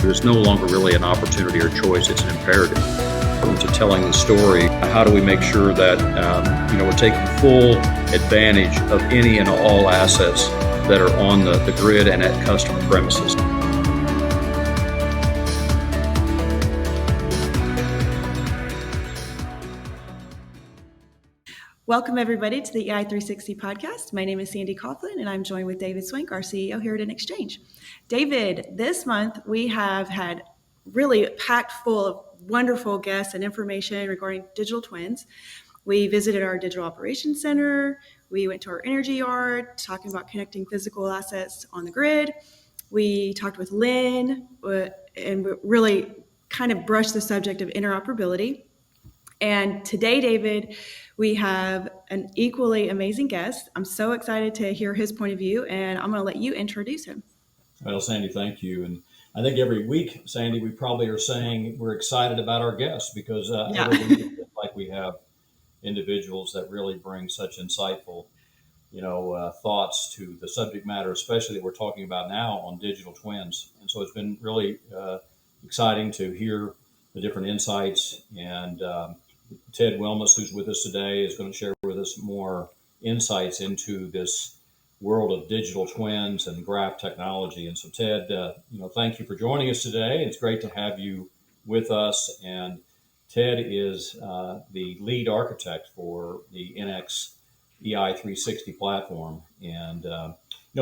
There's no longer really an opportunity or choice, it's an imperative. To telling the story, how do we make sure that we're taking full advantage of any and all assets that are on the grid and at customer premises. Welcome, everybody, to the EI360 podcast. My name is Sandi and I'm joined with David Swink, our CEO here at Exchange. David, this month we have had really packed full of wonderful guests and information regarding digital twins. We visited our digital operations center. We went to our energy yard, talking about connecting physical assets on the grid. We talked with Lynn and really kind of brushed the subject of interoperability. And today, David, we have an equally amazing guest. I'm so excited to hear his point of view, and I'm going to let you introduce him. Well, Sandi, thank you. And I think every week, Sandi, we probably are saying we're excited about our guests because every week it feels like we have individuals that really bring such insightful, thoughts to the subject matter, especially that we're talking about now on digital twins. And so it's been really exciting to hear the different insights. And Ted Wilmes, who's with us today, is going to share with us more insights into this world of digital twins and graph technology. And so, Ted, thank you for joining us today. It's great to have you with us. And Ted is the lead architect for the enx ei360 platform. And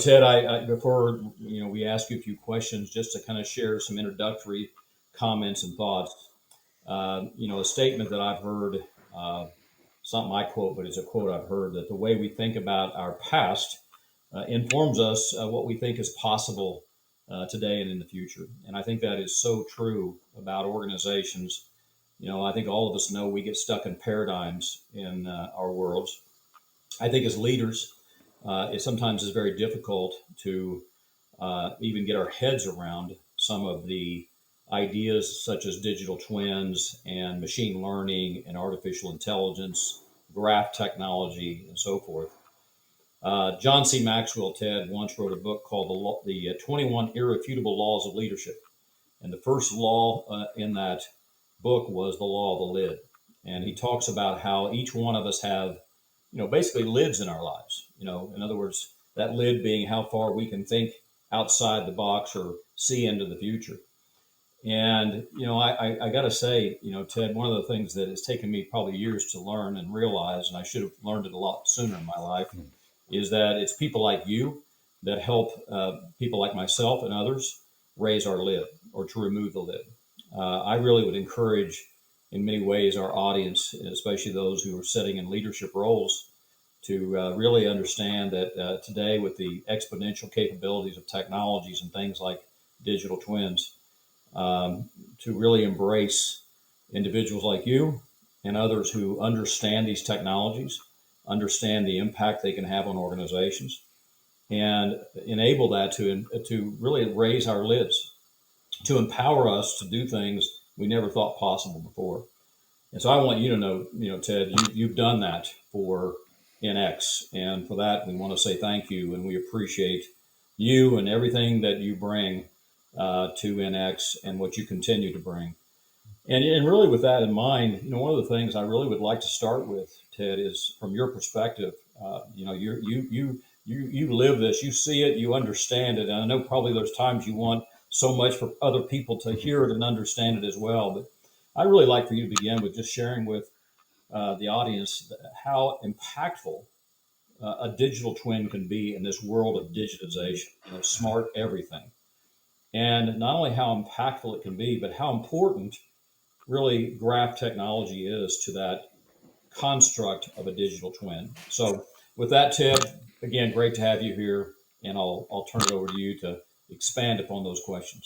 Ted, I before we ask you a few questions, just to kind of share some introductory comments and thoughts. A statement that I've heard, something I quote, but it's a quote I've heard, that the way we think about our past informs us what we think is possible today and in the future. And I think that is so true about organizations. I think all of us know we get stuck in paradigms in our worlds. I think as leaders, it sometimes is very difficult to even get our heads around some of the ideas such as digital twins and machine learning and artificial intelligence, graph technology, and so forth. John C. Maxwell, Ted, once wrote a book called the 21 Irrefutable Laws of Leadership. And the first law in that book was the law of the lid. And he talks about how each one of us have, basically lids in our lives. In other words, that lid being how far we can think outside the box or see into the future. And, I got to say, Ted, one of the things that has taken me probably years to learn and realize, and I should have learned it a lot sooner in my life, is that it's people like you that help people like myself and others raise our lid or to remove the lid. I really would encourage in many ways our audience, especially those who are sitting in leadership roles, to really understand that today with the exponential capabilities of technologies and things like digital twins, to really embrace individuals like you and others who understand these technologies, understand the impact they can have on organizations, and enable that to really raise our lids, to empower us to do things we never thought possible before. And so I want you to know, Ted, you've done that for NX, and for that we want to say thank you, and we appreciate you and everything that you bring to NX and what you continue to bring. And really with that in mind, one of the things I really would like to start with, Ted, is from your perspective. You live this, you see it, you understand it. And I know probably there's times you want so much for other people to hear it and understand it as well. But I'd really like for you to begin with just sharing with the audience how impactful a digital twin can be in this world of digitization, smart everything. And not only how impactful it can be, but how important really graph technology is to that construct of a digital twin. So with that, Ted, again, great to have you here, and I'll turn it over to you to expand upon those questions.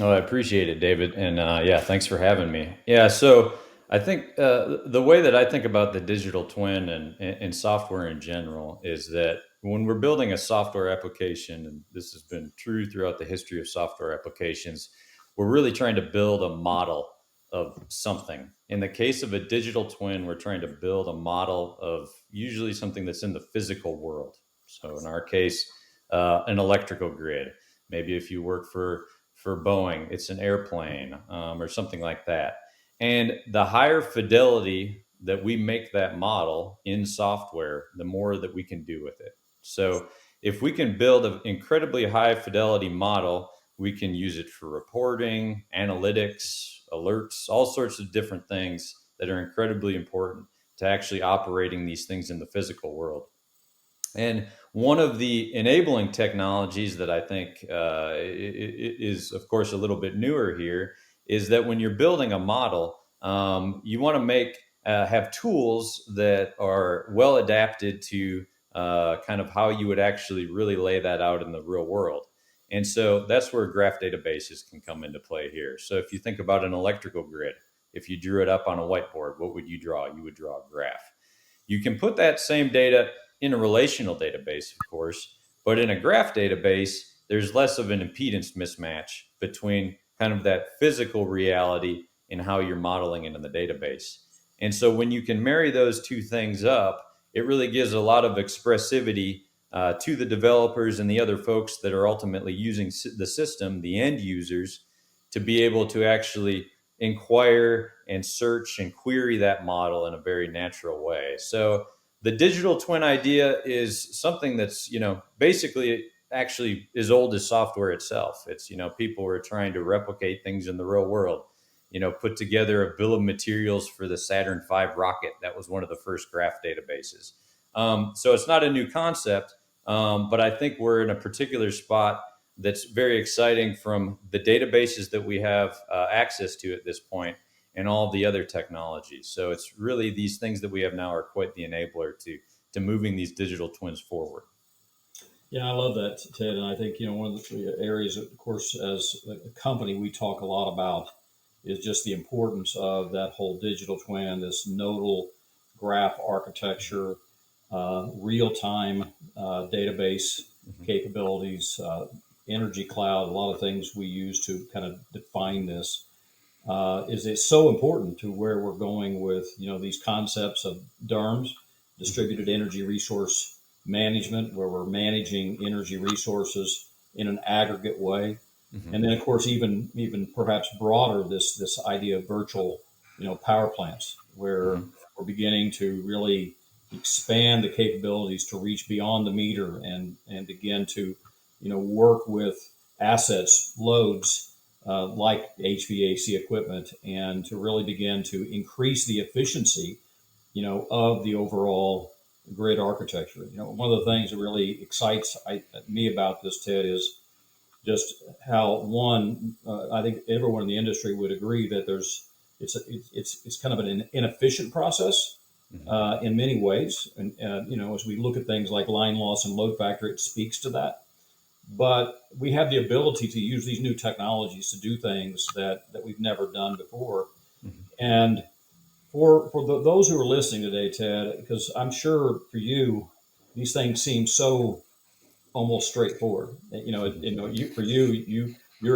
Oh, I appreciate it, David. And thanks for having me. Yeah, so I think the way that I think about the digital twin and software in general is that when we're building a software application, and this has been true throughout the history of software applications, we're really trying to build a model of something. In the case of a digital twin, we're trying to build a model of usually something that's in the physical world. So in our case, an electrical grid. Maybe if you work for for Boeing, it's an airplane or something like that. And the higher fidelity that we make that model in software, the more that we can do with it. So if we can build an incredibly high fidelity model, we can use it for reporting, analytics, alerts, all sorts of different things that are incredibly important to actually operating these things in the physical world. And one of the enabling technologies that I think is, of course, a little bit newer here is that when you're building a model, you want to have tools that are well adapted to kind of how you would actually really lay that out in the real world. And so that's where graph databases can come into play here. So if you think about an electrical grid, if you drew it up on a whiteboard, what would you draw? You would draw a graph. You can put that same data in a relational database, of course, but in a graph database, there's less of an impedance mismatch between kind of that physical reality and how you're modeling it in the database. And so when you can marry those two things up, it really gives a lot of expressivity to the developers and the other folks that are ultimately using the system, the end users, to be able to actually inquire and search and query that model in a very natural way. So the digital twin idea is something that's, basically actually as old as software itself. It's, people were trying to replicate things in the real world, put together a bill of materials for the Saturn V rocket. That was one of the first graph databases. So it's not a new concept, but I think we're in a particular spot that's very exciting from the databases that we have access to at this point and all the other technologies. So it's really these things that we have now are quite the enabler to moving these digital twins forward. Yeah, I love that, Ted. And I think, one of the areas, of course, as a company, we talk a lot about is just the importance of that whole digital twin, this nodal graph architecture, real-time database capabilities, energy cloud, a lot of things we use to kind of define this. Is it's so important to where we're going with, these concepts of DERMS, distributed energy resource management, where we're managing energy resources in an aggregate way. Mm-hmm. And then, of course, even perhaps broader, this idea of virtual, power plants, where we're beginning to really expand the capabilities to reach beyond the meter and begin to, work with assets, loads like HVAC equipment, and to really begin to increase the efficiency, of the overall grid architecture. One of the things that really excites me about this, Ted, is just how I think everyone in the industry would agree that it's kind of an inefficient process in many ways. And, as we look at things like line loss and load factor, it speaks to that. But we have the ability to use these new technologies to do things that we've never done before. Mm-hmm. And for those who are listening today, Ted, because I'm sure for you, these things seem so almost straightforward. You're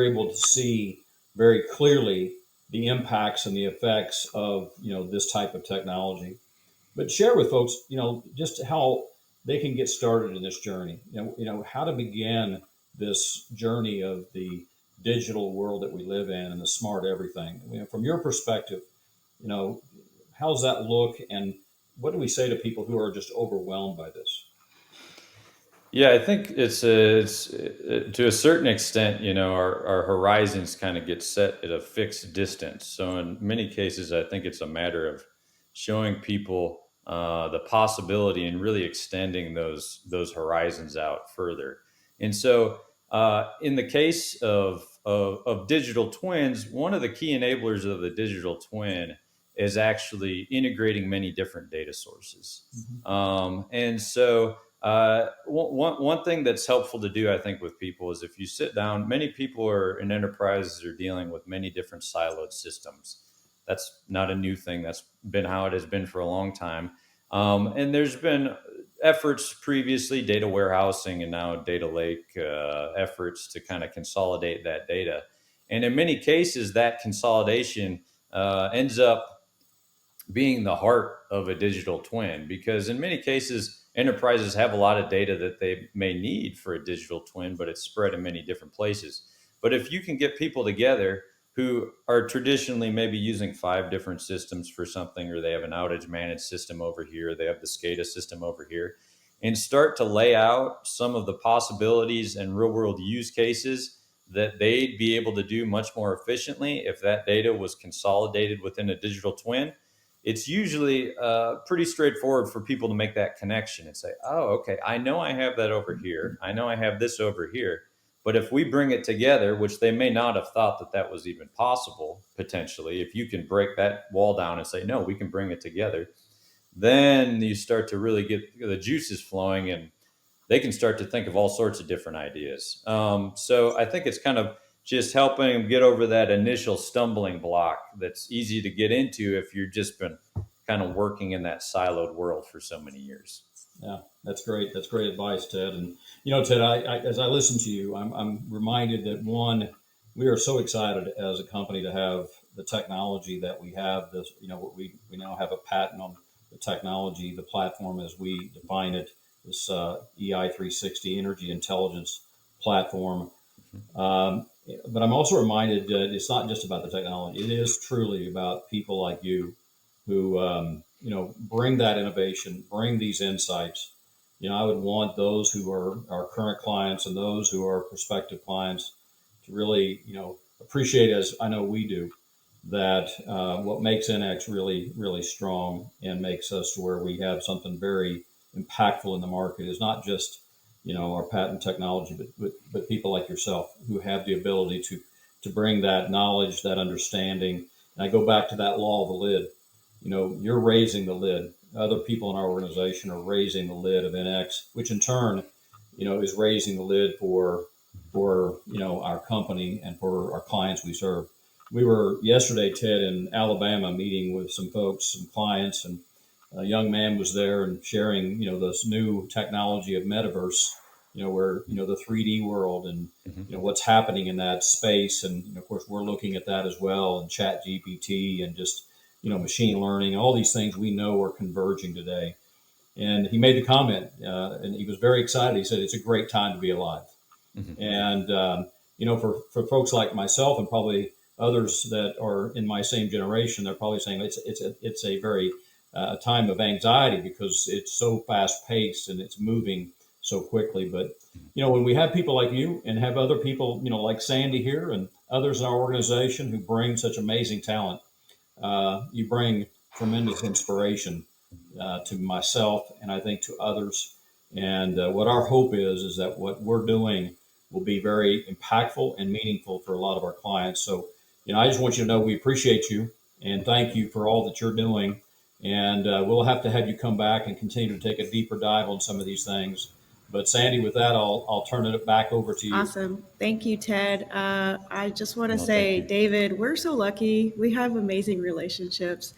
able to see very clearly the impacts and the effects of, this type of technology. But share with folks, just how they can get started in this journey. How to begin this journey of the digital world that we live in and the smart everything. From your perspective, how does that look, and what do we say to people who are just overwhelmed by this? Yeah, I think it's to a certain extent, our horizons kind of get set at a fixed distance. So in many cases, I think it's a matter of showing people the possibility and really extending those horizons out further. And so in the case of digital twins, one of the key enablers of the digital twin is actually integrating many different data sources. Mm-hmm. And so one thing that's helpful to do, I think, with people is if you sit down, many people in enterprises are dealing with many different siloed systems. That's not a new thing. That's been how it has been for a long time. And there's been efforts previously, data warehousing and now data lake efforts to kind of consolidate that data. And in many cases, that consolidation ends up being the heart of a digital twin, because in many cases, enterprises have a lot of data that they may need for a digital twin, but it's spread in many different places. But if you can get people together who are traditionally maybe using 5 different systems for something, or they have an outage managed system over here, they have the SCADA system over here, and start to lay out some of the possibilities and real world use cases that they'd be able to do much more efficiently if that data was consolidated within a digital twin, it's usually pretty straightforward for people to make that connection and say, oh, okay, I know I have that over here. I know I have this over here. But if we bring it together, which they may not have thought that that was even possible, potentially, if you can break that wall down and say, no, we can bring it together, then you start to really get the juices flowing, and they can start to think of all sorts of different ideas. So I think it's kind of just helping them get over that initial stumbling block that's easy to get into if you've just been kind of working in that siloed world for so many years. Yeah, that's great. That's great advice, Ted. And Ted, as I listen to you, I'm reminded that one, we are so excited as a company to have the technology that we have. This, we now have a patent on the technology, the platform as we define it, this EI360 Energy Intelligence Platform. But I'm also reminded that it's not just about the technology. It is truly about people like you who bring that innovation, bring these insights. I would want those who are our current clients and those who are prospective clients to really, appreciate, as I know we do, that what makes NX really, really strong and makes us to where we have something very impactful in the market is not just, our patent technology, but people like yourself who have the ability to bring that knowledge, that understanding. And I go back to that law of the lid. You're raising the lid. Other people in our organization are raising the lid of NX, which in turn, is raising the lid for our company and for our clients we serve. We were yesterday, Ted, in Alabama meeting with some folks, some clients, and a young man was there and sharing, this new technology of metaverse, where, the 3D world and, what's happening in that space. And, of course, we're looking at that as well, and Chat GPT and just, machine learning, all these things we know are converging today. And he made the comment, and he was very excited. He said, it's a great time to be alive. And, for folks like myself and probably others that are in my same generation, they're probably saying it's a very time of anxiety because it's so fast paced and it's moving so quickly. But, when we have people like you and have other people, like Sandi here and others in our organization who bring such amazing talent, you bring tremendous inspiration to myself and I think to others. And what our hope is that what we're doing will be very impactful and meaningful for a lot of our clients. So, I just want you to know we appreciate you and thank you for all that you're doing. And we'll have to have you come back and continue to take a deeper dive on some of these things. But Sandi, with that, I'll turn it back over to you. Awesome. Thank you, Ted. I just want to say, David, we're so lucky. We have amazing relationships.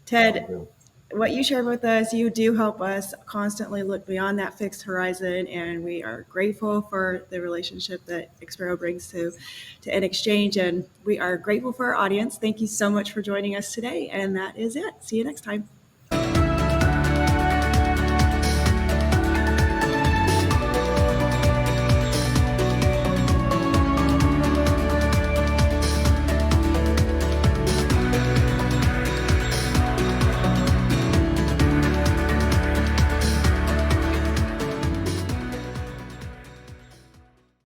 Ted, what you shared with us, you do help us constantly look beyond that fixed horizon, and we are grateful for the relationship that Expero brings to enxchange, and we are grateful for our audience. Thank you so much for joining us today, and that is it. See you next time.